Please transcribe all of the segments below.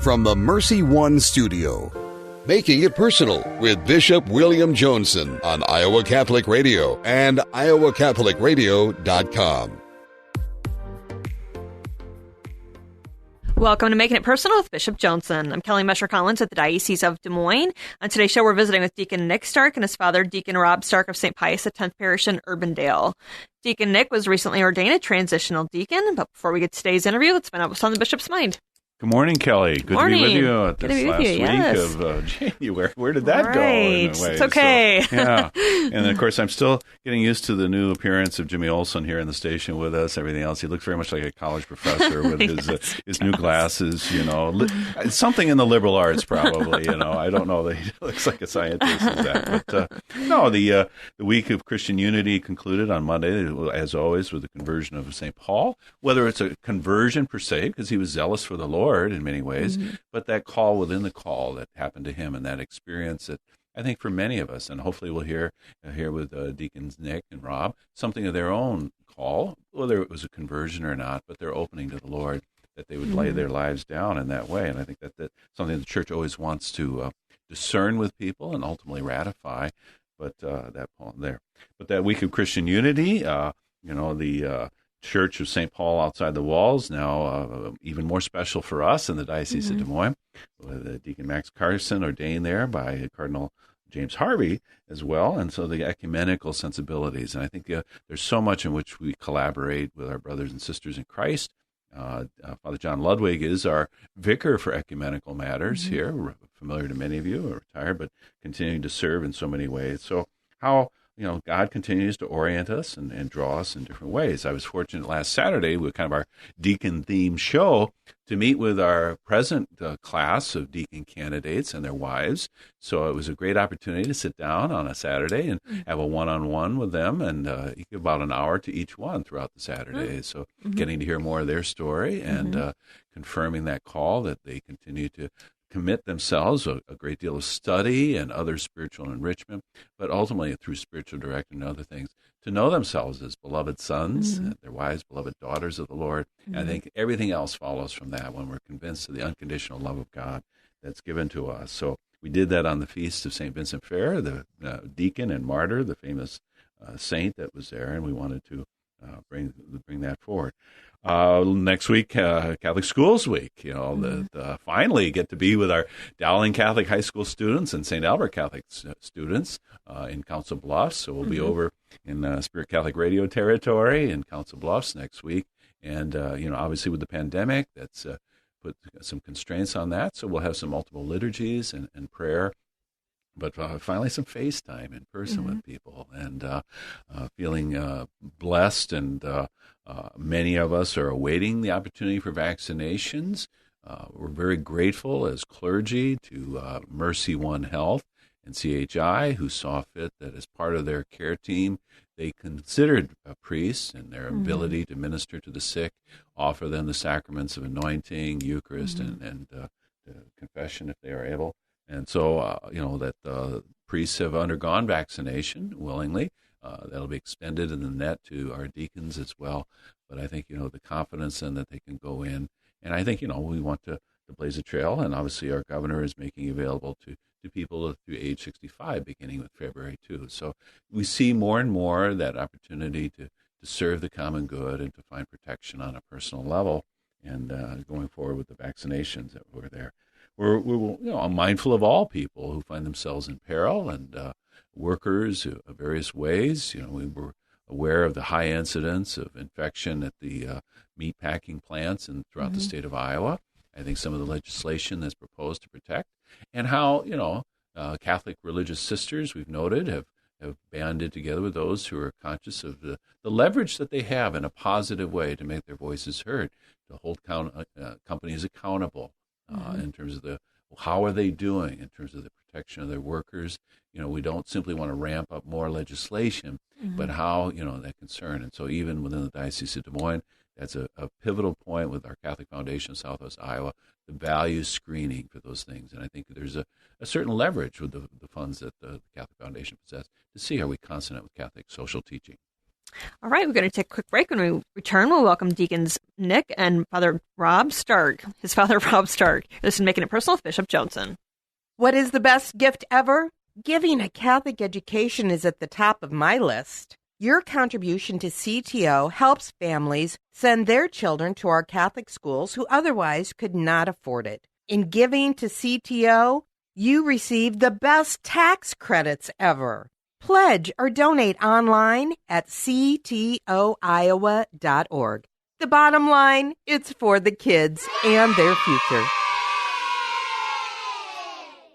From the Mercy One studio, Making It Personal with Bishop William Joensen on Iowa Catholic Radio and iowacatholicradio.com. Welcome to Making It Personal with Bishop Joensen. I'm Kelly Mesher-Collins at the Diocese of Des Moines. On today's show, we're visiting with Deacon Nick Stark and his father, Deacon Rob Stark of St. Pius X Parish in Urbandale. Deacon Nick was recently ordained a transitional deacon, but before we get to today's interview, let's find out what's on the bishop's mind. Good morning, Kelly. Good to be with you at this last week yes. of January. Where did that go? In a way? It's okay. So, yeah. And of course, I'm still getting used to the new appearance of Jimmy Olsen here in the station with us, everything else. He looks very much like a college professor with his new glasses, you know. Something in the liberal arts, probably, you know. I don't know that he looks like a scientist. But no, the week of Christian unity concluded on Monday, as always, with the conversion of St. Paul. Whether it's a conversion per se, because he was zealous for the Lord, in many ways, but that call within the call that happened to him and that experience that I think for many of us, and hopefully we'll hear with Deacons Nick and Rob, something of their own call, whether it was a conversion or not, but they're opening to the Lord, that they would lay their lives down in that way. And I think that's something the church always wants to discern with people and ultimately ratify. But that week of Christian unity, the Church of St. Paul outside the walls, now even more special for us in the Diocese of Des Moines, with Deacon Max Carson ordained there by Cardinal James Harvey as well, and so the ecumenical sensibilities. And I think there's so much in which we collaborate with our brothers and sisters in Christ. Father John Ludwig is our vicar for ecumenical matters here, familiar to many of you, retired, but continuing to serve in so many ways. So how God continues to orient us and draw us in different ways. I was fortunate last Saturday with kind of our deacon-themed show to meet with our present class of deacon candidates and their wives. So it was a great opportunity to sit down on a Saturday and have a one-on-one with them, and about an hour to each one throughout the Saturday. So getting to hear more of their story and confirming that call that they continue to commit themselves a great deal of study and other spiritual enrichment, but ultimately through spiritual direction and other things, to know themselves as beloved sons, and their wives, beloved daughters of the Lord. And I think everything else follows from that when we're convinced of the unconditional love of God that's given to us. So we did that on the feast of St. Vincent Ferrer, the deacon and martyr, the famous saint that was there, and we wanted to bring that forward. Next week, Catholic Schools Week. Finally get to be with our Dowling Catholic High School students and St. Albert Catholic students in Council Bluffs. So we'll be over in Spirit Catholic Radio territory in Council Bluffs next week. And, obviously with the pandemic, that's put some constraints on that. So we'll have some multiple liturgies and prayer. But finally some FaceTime in person with people, and feeling blessed. And many of us are awaiting the opportunity for vaccinations. We're very grateful as clergy to Mercy One Health and CHI, who saw fit that as part of their care team, they considered priests and their ability to minister to the sick, offer them the sacraments of anointing, Eucharist, and confession if they are able. And so, that priests have undergone vaccination willingly. That'll be extended in the net to our deacons as well. But I think, the confidence in that they can go in. And I think, we want to blaze a trail. And obviously our governor is making available to people through age 65, beginning with February 2. So we see more and more that opportunity to serve the common good and to find protection on a personal level. And going forward with the vaccinations that were there. We're mindful of all people who find themselves in peril, and workers of various ways. We were aware of the high incidence of infection at the meat packing plants and throughout the state of Iowa. I think some of the legislation that's proposed to protect, and how Catholic religious sisters, we've noted, have banded together with those who are conscious of the leverage that they have in a positive way to make their voices heard, to hold companies accountable. In terms of how are they doing in terms of the protection of their workers. We don't simply want to ramp up more legislation, but how, that concern. And so even within the Diocese of Des Moines, that's a pivotal point with our Catholic Foundation of Southwest Iowa, the value screening for those things. And I think there's a certain leverage with the funds that the Catholic Foundation possesses to see, are we consonant with Catholic social teaching? All right, we're going to take a quick break. When we return, we'll welcome Deacons Nick and Father Rob Stark, his father, Rob Stark. This is Making It Personal with Bishop Joensen. What is the best gift ever? Giving a Catholic education is at the top of my list. Your contribution to CTO helps families send their children to our Catholic schools who otherwise could not afford it. In giving to CTO, you receive the best tax credits ever. Pledge or donate online at ctoiowa.org. The bottom line, it's for the kids and their future.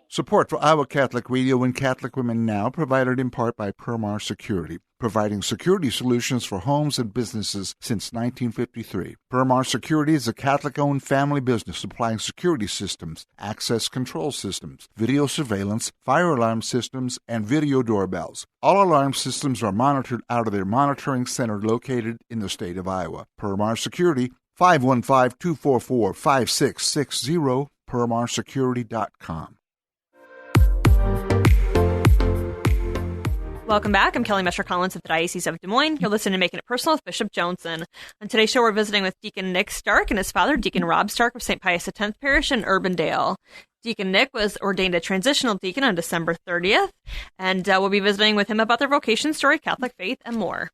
Support for Iowa Catholic Radio and Catholic Women Now provided in part by Marr Security, providing security solutions for homes and businesses since 1953. Marr Security is a Catholic-owned family business supplying security systems, access control systems, video surveillance, fire alarm systems, and video doorbells. All alarm systems are monitored out of their monitoring center located in the state of Iowa. Marr Security, 515-244-5660, permarsecurity.com. Welcome back. I'm Kelly Mesher-Collins of the Diocese of Des Moines. You're listening to Making It Personal with Bishop Joensen. On today's show, we're visiting with Deacon Nick Stark and his father, Deacon Rob Stark of St. Pius X Parish in Urbandale. Deacon Nick was ordained a transitional deacon on December 30th, and we'll be visiting with him about their vocation, story, Catholic faith, and more.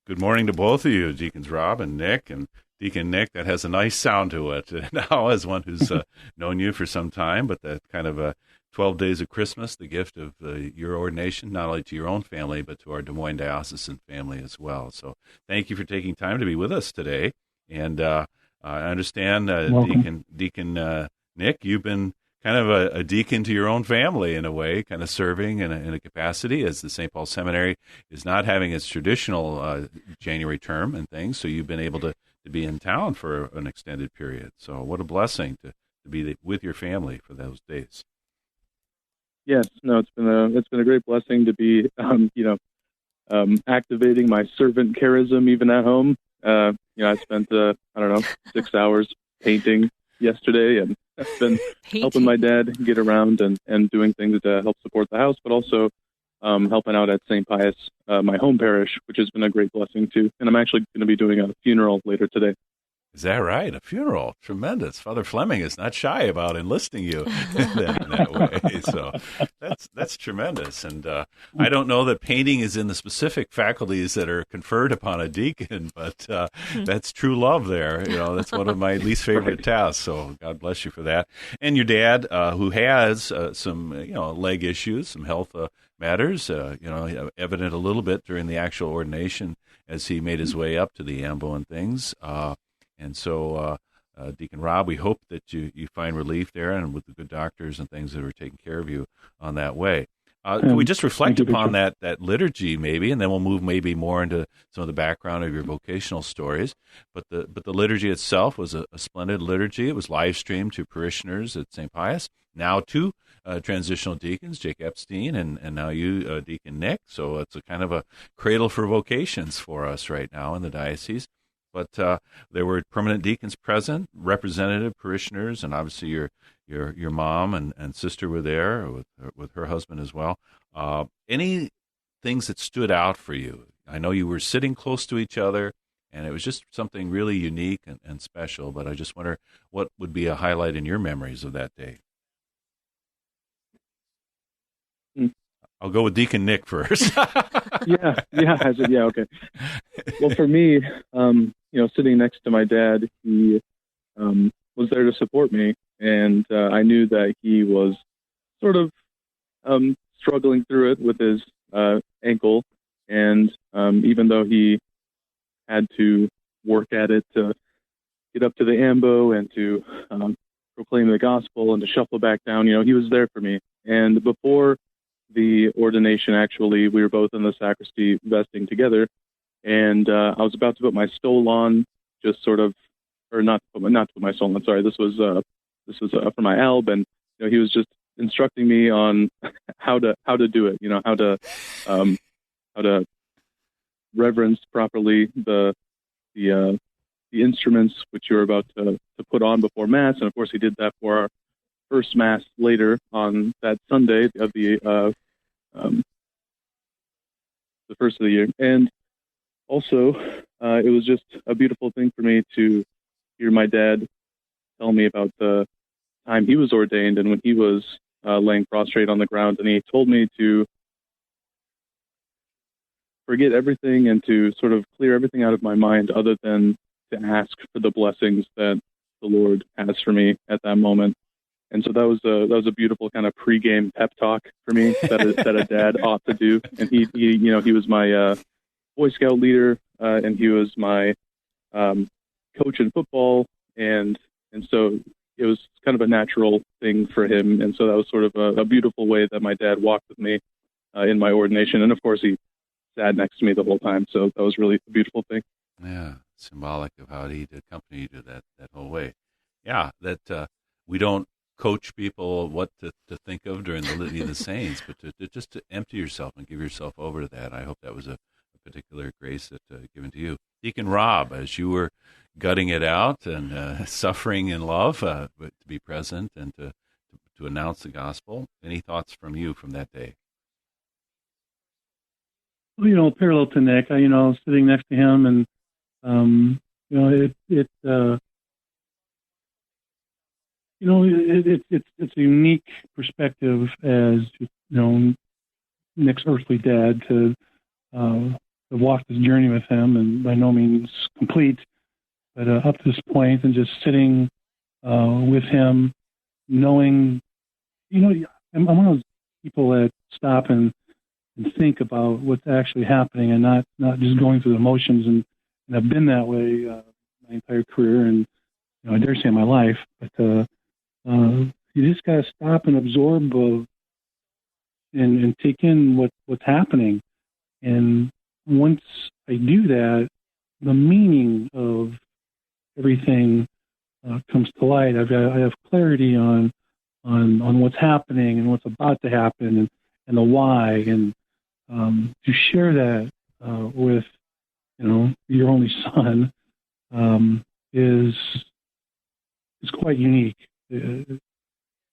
Good morning to both of you, Deacons Rob and Nick. And Deacon Nick, that has a nice sound to it now as one who's known you for some time, but that kind of 12 days of Christmas, the gift of your ordination, not only to your own family, but to our Des Moines diocesan family as well. So thank you for taking time to be with us today. And I understand, Deacon Nick, you've been kind of a deacon to your own family in a way, kind of serving in a capacity as the St. Paul Seminary is not having its traditional January term and things, so you've been able to be in town for an extended period. So what a blessing to be with your family for those days. Yes, no, it's been a great blessing to be, activating my servant charism even at home. I spent 6 hours painting yesterday, and I've been helping my dad get around and doing things to help support the house, but also helping out at St. Pius, my home parish, which has been a great blessing too. And I'm actually going to be doing a funeral later today. Is that right? A funeral. Tremendous. Father Fleming is not shy about enlisting you in that way. So that's tremendous. And I don't know that painting is in the specific faculties that are conferred upon a deacon, but that's true love there. That's one of my least favorite tasks. So God bless you for that. And your dad, who has some, leg issues, some health matters, evident a little bit during the actual ordination as he made his way up to the ambo and things. And so, Deacon Rob, we hope that you find relief there and with the good doctors and things that are taking care of you on that way. Can we just reflect upon that liturgy maybe, and then we'll move maybe more into some of the background of your vocational stories. But the liturgy itself was a splendid liturgy. It was live streamed to parishioners at St. Pius. Now two transitional deacons, Jake Epstein and now you, Deacon Nick. So it's a kind of a cradle for vocations for us right now in the diocese. But there were permanent deacons present, representative parishioners, and obviously your mom and sister were there with her husband as well. Any things that stood out for you? I know you were sitting close to each other, and it was just something really unique and special, but I just wonder what would be a highlight in your memories of that day? I'll go with Deacon Nick first. Okay. Well, for me, sitting next to my dad, he was there to support me, and I knew that he was sort of struggling through it with his ankle, and even though he had to work at it to get up to the ambo and to proclaim the gospel and to shuffle back down, he was there for me. And before the ordination, actually, we were both in the sacristy vesting together, and I was about to put my stole on, just sort of, or not to put my stole on. Sorry, this was for my alb, and he was just instructing me on how to do it. How to reverence properly the instruments which you're about to put on before Mass, and of course he did that for our first Mass later on that Sunday of the first of the year. And also, it was just a beautiful thing for me to hear my dad tell me about the time he was ordained and when he was laying prostrate on the ground, and he told me to forget everything and to sort of clear everything out of my mind other than to ask for the blessings that the Lord has for me at that moment. And so that was a beautiful kind of pregame pep talk for me that a dad ought to do. And he was my Boy Scout leader, and he was my coach in football, and so it was kind of a natural thing for him. And so that was sort of a beautiful way that my dad walked with me in my ordination. And of course, he sat next to me the whole time. So that was really a beautiful thing. Yeah, symbolic of how he'd accompany you to that whole way. Yeah, that we don't coach people what to think of during the Litany of the Saints, but to empty yourself and give yourself over to that. I hope that was a particular grace that given to you. Deacon Rob, as you were gutting it out and suffering in love, but to be present and to announce the gospel, any thoughts from you from that day? Well, parallel to Nick, sitting next to him, and it's a unique perspective as Nick's earthly dad to walk this journey with him, and by no means complete, but up to this point, and just sitting with him, knowing, I'm one of those people that stop and think about what's actually happening, and not just going through the motions, and I've been that way my entire career, and I dare say my life, but you just got to stop and absorb and take in what's happening. And once I do that, the meaning of everything comes to light. I have clarity on what's happening and what's about to happen, and the why, and to share that with your only son is quite unique.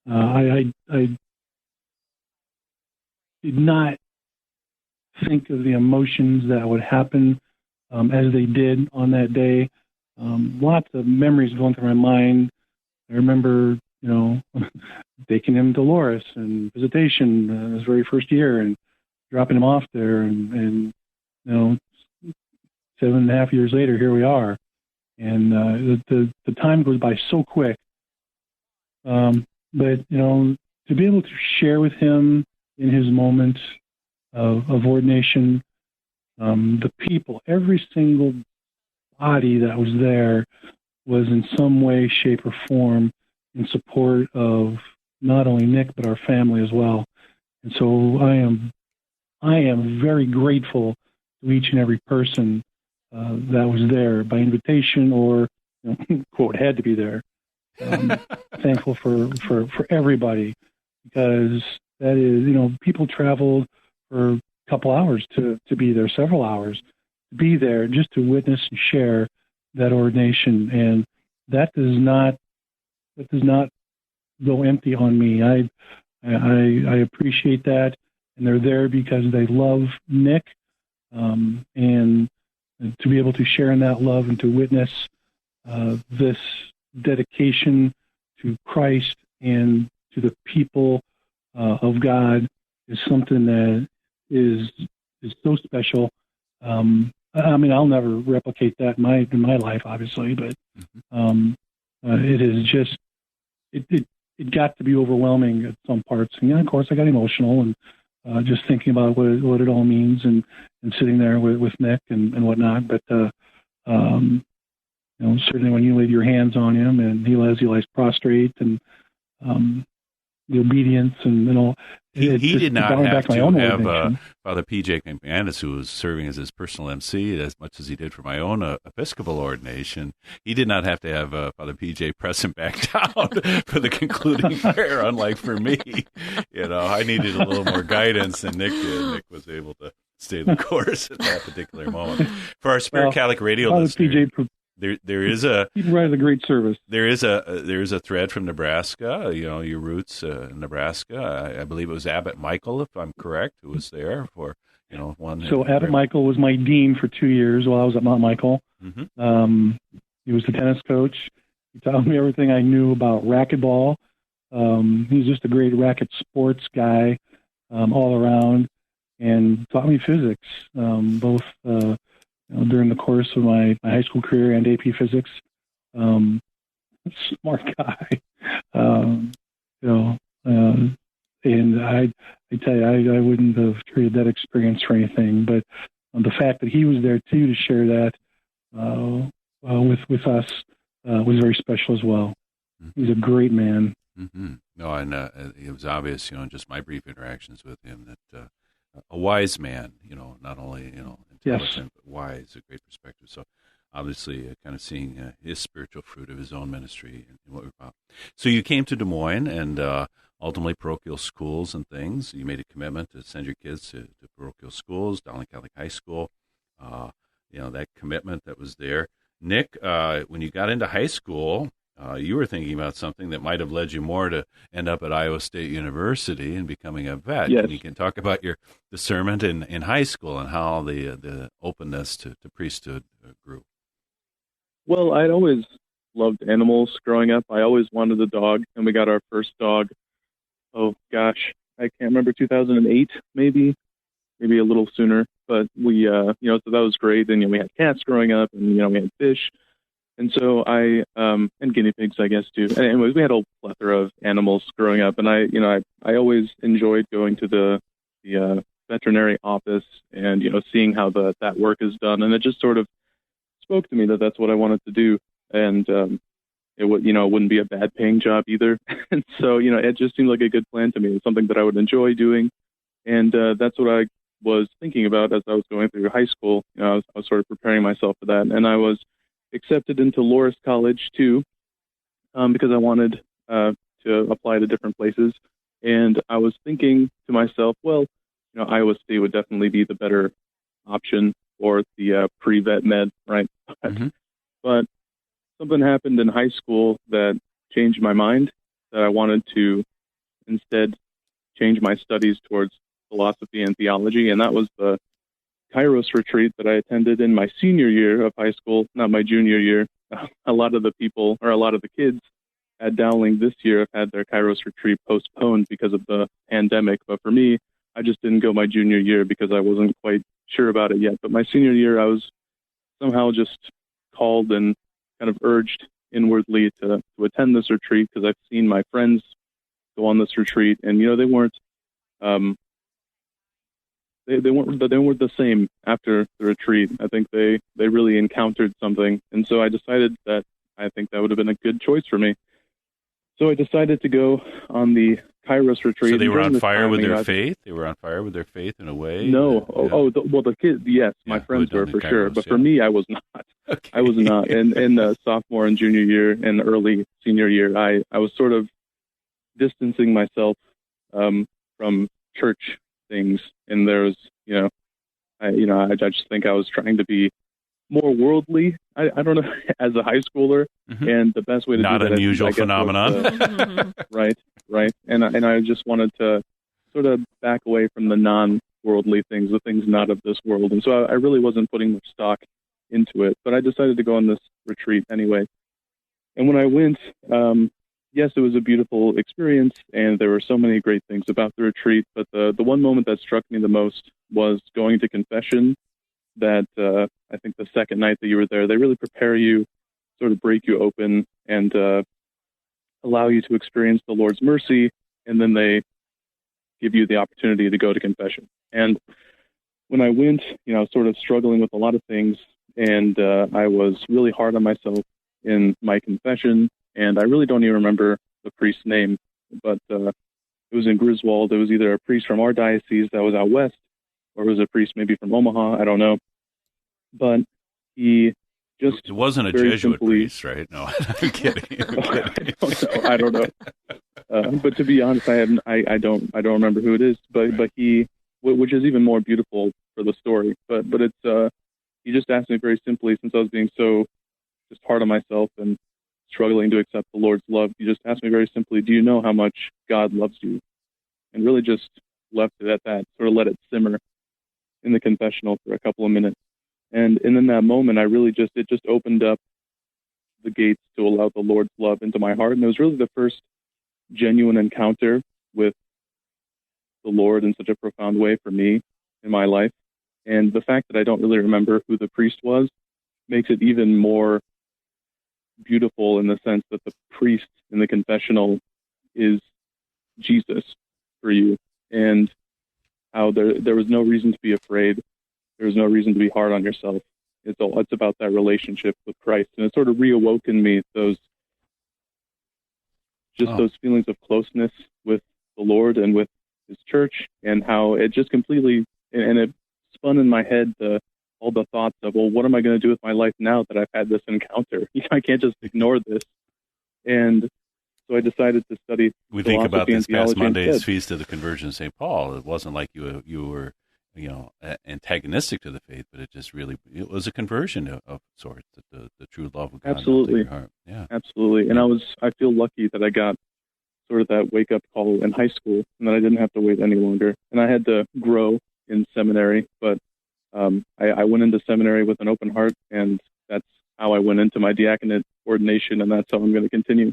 I did not think of the emotions that would happen as they did on that day. Lots of memories going through my mind. I remember, taking him to Dolores and visitation his very first year, and dropping him off there, and 7.5 years later, here we are. And the time goes by so quick. But to be able to share with him in his moment of ordination, the people, every single body that was there was in some way, shape, or form in support of not only Nick, but our family as well. And so I am very grateful to each and every person that was there by invitation or, quote, had to be there. Thankful for everybody, because that is, people traveled for a couple hours to be there, several hours to be there just to witness and share that ordination, and that does not go empty on me. I appreciate that, and they're there because they love Nick, and to be able to share in that love and to witness this dedication to Christ and to the people of God is something that is so special. I'll never replicate that in my life, obviously, but it is just it got to be overwhelming at some parts. And of course, I got emotional and just thinking about what it all means, and sitting there with Nick and whatnot. But certainly when you laid your hands on him and he lies prostrate, and the obedience and all. He did not have to have Father P.J. McManus, who was serving as his personal MC, as much as he did for my own Episcopal ordination. He did not have to have Father P.J. press him back down for the concluding prayer, unlike for me. I needed a little more guidance than Nick did. Nick was able to stay the course at that particular moment. For our Spirit Catholic Radio Father listeners. There is a he provided a great service. There is a thread from Nebraska. Your roots in Nebraska. I believe it was Abbot Michael, if I'm correct, who was there for one. So Abbot Michael was my dean for 2 years while I was at Mount Michael. Mm-hmm. He was the tennis coach. He taught me everything I knew about racquetball. He's just a great racket sports guy all around, and taught me physics, both during the course of my high school career and AP physics. Smart guy, and I tell you, I wouldn't have traded that experience for anything. But the fact that he was there too to share that with us was very special as well. Mm-hmm. He's a great man. Mm-hmm. No, and it was obvious, in just my brief interactions with him, that a wise man, not only intelligent, yes, but wise, a great perspective. So obviously, kind of seeing his spiritual fruit of his own ministry and what we're about. So you came to Des Moines and ultimately parochial schools and things. You made a commitment to send your kids to parochial schools, Dowling Catholic High School. That commitment that was there. Nick, when you got into high school, you were thinking about something that might have led you more to end up at Iowa State University and becoming a vet. Yes. And you can talk about your discernment in high school and how the openness to priesthood grew. Well, I'd always loved animals growing up. I always wanted a dog, and we got our first dog. Oh gosh, I can't remember, 2008 maybe a little sooner. But we, so that was great. And we had cats growing up, and we had fish. And so and guinea pigs, I guess, too. And anyways, we had a plethora of animals growing up. And I always enjoyed going to the veterinary office and, seeing how that work is done. And it just sort of spoke to me that that's what I wanted to do. And it wouldn't be a bad paying job either. And so, it just seemed like a good plan to me. It's something that I would enjoy doing. And that's what I was thinking about as I was going through high school. I was sort of preparing myself for that. And I was accepted into Loras College too, because I wanted to apply to different places. And I was thinking to myself, well, Iowa State would definitely be the better option for the pre-vet med, right? Mm-hmm. But something happened in high school that changed my mind, that I wanted to instead change my studies towards philosophy and theology. And that was the Kairos retreat that I attended in my senior year of high school, not my junior year. A lot of the kids at Dowling this year have had their Kairos retreat postponed because of the pandemic. But for me, I just didn't go my junior year because I wasn't quite sure about it yet. But my senior year, I was somehow just called and kind of urged inwardly to attend this retreat, because I've seen my friends go on this retreat, and they weren't they weren't the same after the retreat. I think they really encountered something, and so I decided that I think that would have been a good choice for me. So I decided to go on the Kairos retreat. So they were on fire with their faith? They were on fire with their faith in a way? No. The kids, yes, my friends were for sure. But for me, I was not. Okay. I was not. In sophomore and junior year and early senior year, I was sort of distancing myself from church things. And there was, I just think I was trying to be more worldly. I don't know, as a high schooler, mm-hmm. and the best way to not do that, unusual I guess, phenomenon. Right. And I just wanted to sort of back away from the non-worldly things, the things not of this world. And so I really wasn't putting much stock into it, but I decided to go on this retreat anyway. And when I went, yes, it was a beautiful experience, and there were so many great things about the retreat. But the one moment that struck me the most was going to confession. That I think the second night that you were there, they really prepare you, sort of break you open, and allow you to experience the Lord's mercy, and then they give you the opportunity to go to confession. And when I went, I was sort of struggling with a lot of things, and I was really hard on myself in my confession, and I really don't even remember the priest's name, but it was in Griswold. It was either a priest from our diocese that was out west, or it was a priest maybe from Omaha, I don't know. But he just... It wasn't a Jesuit priest, right? No, I'm kidding. I don't know. But to be honest, I don't remember who it is. But he, which is even more beautiful for the story. But it's he just asked me very simply, since I was being so just hard on myself and struggling to accept the Lord's love, he just asked me very simply, do you know how much God loves you? And really just left it at that, sort of let it simmer in the confessional for a couple of minutes. And in that moment, it just opened up the gates to allow the Lord's love into my heart. And it was really the first genuine encounter with the Lord in such a profound way for me in my life. And the fact that I don't really remember who the priest was makes it even more beautiful in the sense that the priest in the confessional is Jesus for you, and how there was no reason to be afraid. There was no reason to be hard on yourself. It's about that relationship with Christ, and it sort of reawoken me those feelings of closeness with the Lord and with His church, and how it just completely and it spun in my head all the thoughts of, well, what am I going to do with my life now that I've had this encounter? I can't just ignore this. And so I decided to study. We think about this past Monday's Feast of the Conversion of St. Paul. It wasn't like you were antagonistic to the faith, but it was a conversion of sorts, the true love of God. Absolutely. Your heart. Yeah. Absolutely. And I feel lucky that I got sort of that wake-up call in high school, and that I didn't have to wait any longer. And I had to grow in seminary, but I went into seminary with an open heart, and that's how I went into my diaconate ordination, and that's how I'm going to continue.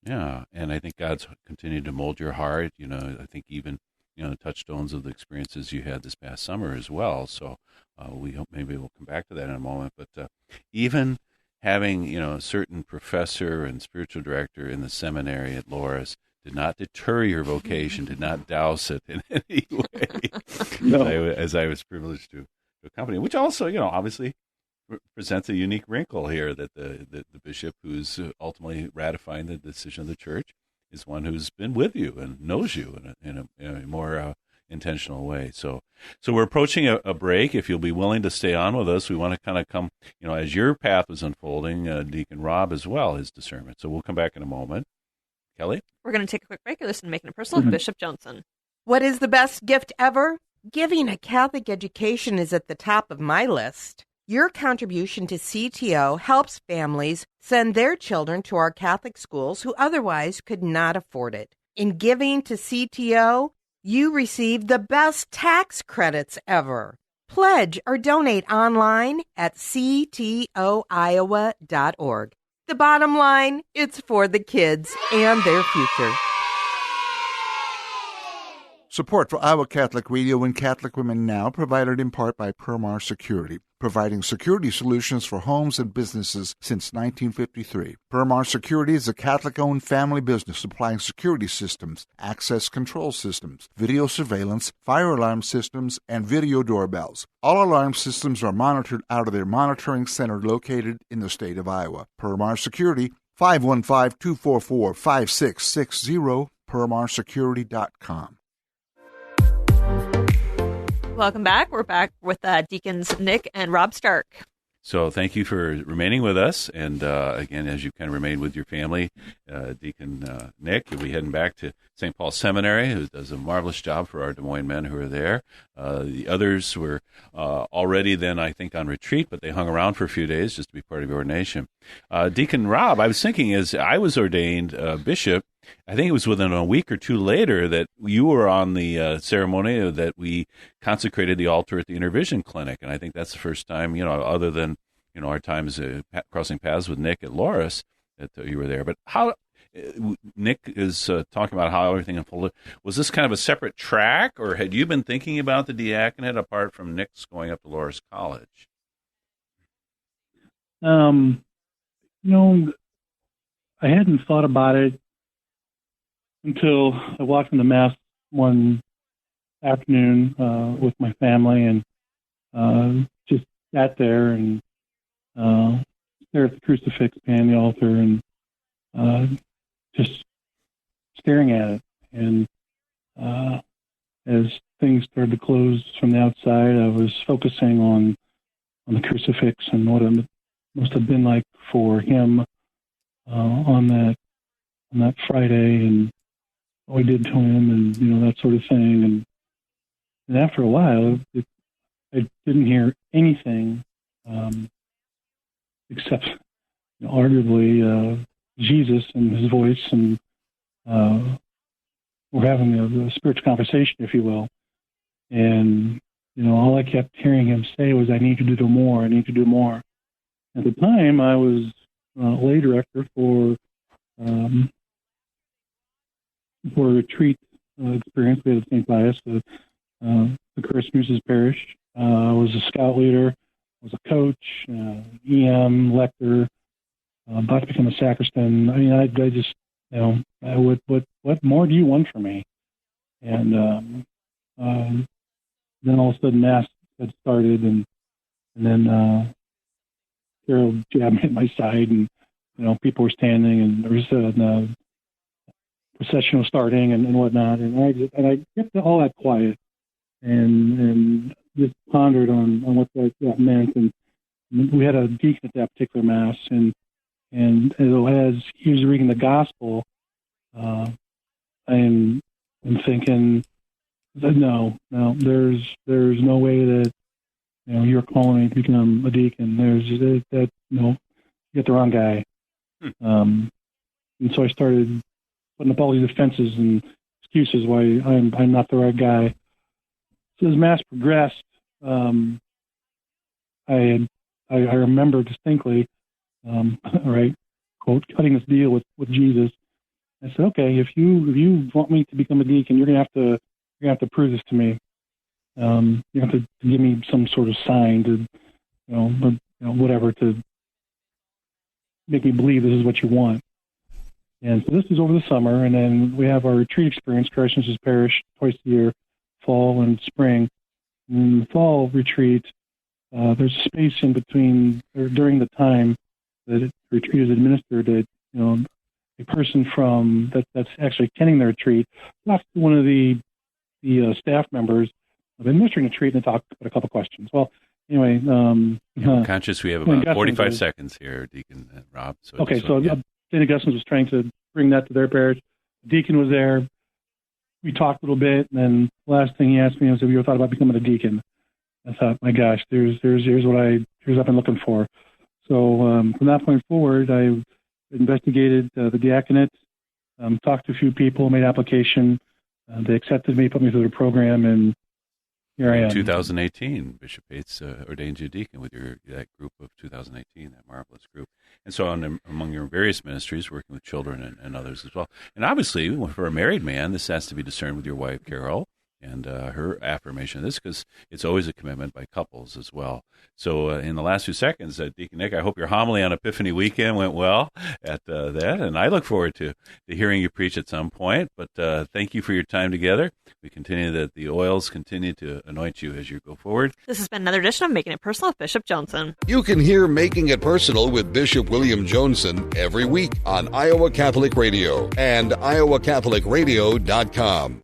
Yeah, and I think God's continued to mold your heart. I think even touchstones of the experiences you had this past summer as well. So we hope maybe we'll come back to that in a moment. But even having a certain professor and spiritual director in the seminary at Loras did not deter your vocation, did not douse it in any way. No. as I was privileged to accompany, which also obviously presents a unique wrinkle here, that the bishop who's ultimately ratifying the decision of the church is one who's been with you and knows you in a more intentional way. So we're approaching a break. If you'll be willing to stay on with us, we want to kind of come, as your path was unfolding, Deacon Rob as well, his discernment. So we'll come back in a moment. Kelly? We're going to take a quick break. You're listening to Making It Personal with Bishop Joensen. What is the best gift ever? Giving a Catholic education is at the top of my list. Your contribution to CTO helps families send their children to our Catholic schools who otherwise could not afford it. In giving to CTO, you receive the best tax credits ever. Pledge or donate online at ctoiowa.org. The bottom line, it's for the kids and their future. Support for Iowa Catholic Radio and Catholic Women Now provided in part by Marr Security, providing security solutions for homes and businesses since 1953. Marr Security is a Catholic-owned family business supplying security systems, access control systems, video surveillance, fire alarm systems, and video doorbells. All alarm systems are monitored out of their monitoring center located in the state of Iowa. Marr Security, 515-244-5660, permarsecurity.com. Welcome back. We're back with Deacons Nick and Rob Stark. So thank you for remaining with us. And again, as you kind of remained with your family, Deacon Nick, you'll be heading back to St. Paul Seminary, who does a marvelous job for our Des Moines men who are there. The others were already then, I think, on retreat, but they hung around for a few days just to be part of your ordination. Deacon Rob, I was thinking as I was ordained bishop, I think it was within a week or two later that you were on the ceremony that we consecrated the altar at the Intervision Clinic. And I think that's the first time, other than, our times crossing paths with Nick at Loras, that you were there. But how Nick is talking about how everything unfolded. Was this kind of a separate track, or had you been thinking about the diaconate apart from Nick's going up to Loras College? I hadn't thought about it until I walked into Mass one afternoon with my family and just sat there and stared at the crucifix behind the altar and just staring at it. And as things started to close from the outside, I was focusing on the crucifix and what it must have been like for him on that Friday, and what we did to him, and that sort of thing. And after a while, I didn't hear anything except arguably Jesus and his voice, and we're having a spiritual conversation, if you will. And, all I kept hearing him say was, I need you to do more, I need to do more. At the time, I was lay director for a retreat experience we had at St. Pius, the Curse Muses Parish. I was a scout leader, I was a coach, EM, lector, about to become a sacristan. I mean, I just, what more do you want from me? And then all of a sudden Mass had started, and then Carol jabbed me at my side, and, people were standing, and there was a procession was starting and whatnot. And I kept all that quiet and just pondered on what that meant. And we had a deacon at that particular Mass, and as he was reading the gospel, I'm thinking, no, there's no way that you're calling me to become a deacon. You get the wrong guy. And so I started putting up all these defenses and excuses why I'm not the right guy. So as Mass progressed, I remember distinctly, right, quote, cutting this deal with Jesus. I said, okay, if you want me to become a deacon, you're gonna have to prove this to me. You have to give me some sort of sign to, whatever, to make me believe this is what you want. And so this is over the summer, and then we have our retreat experience, Christ Muses Parish, twice a year, fall and spring. In the fall retreat, there's a space in between, or during the time that the retreat is administered, that a person from that's actually attending the retreat talks to one of the staff members of administering the retreat, and they talk about a couple questions. Well, anyway, conscious we have about 45 seconds here, Deacon Rob. So okay, St. Augustine's was trying to bring that to their parish. The deacon was there. We talked a little bit, and then the last thing he asked me was, have you ever thought about becoming a deacon? I thought, my gosh, here's what I've been looking for. So from that point forward, I investigated the diaconate, talked to a few people, made application. They accepted me, put me through the program, and here I am. In 2018, Bishop Bates ordained you deacon with that group of 2018, that marvelous group. And so among your various ministries, working with children and others as well. And obviously, for a married man, this has to be discerned with your wife, Carol, and her affirmation of this, because it's always a commitment by couples as well. So in the last few seconds, Deacon Nick, I hope your homily on Epiphany weekend went well at that, and I look forward to hearing you preach at some point. But thank you for your time together. We continue that the oils continue to anoint you as you go forward. This has been another edition of Making It Personal with Bishop Joensen. You can hear Making It Personal with Bishop William Joensen every week on Iowa Catholic Radio and iowacatholicradio.com.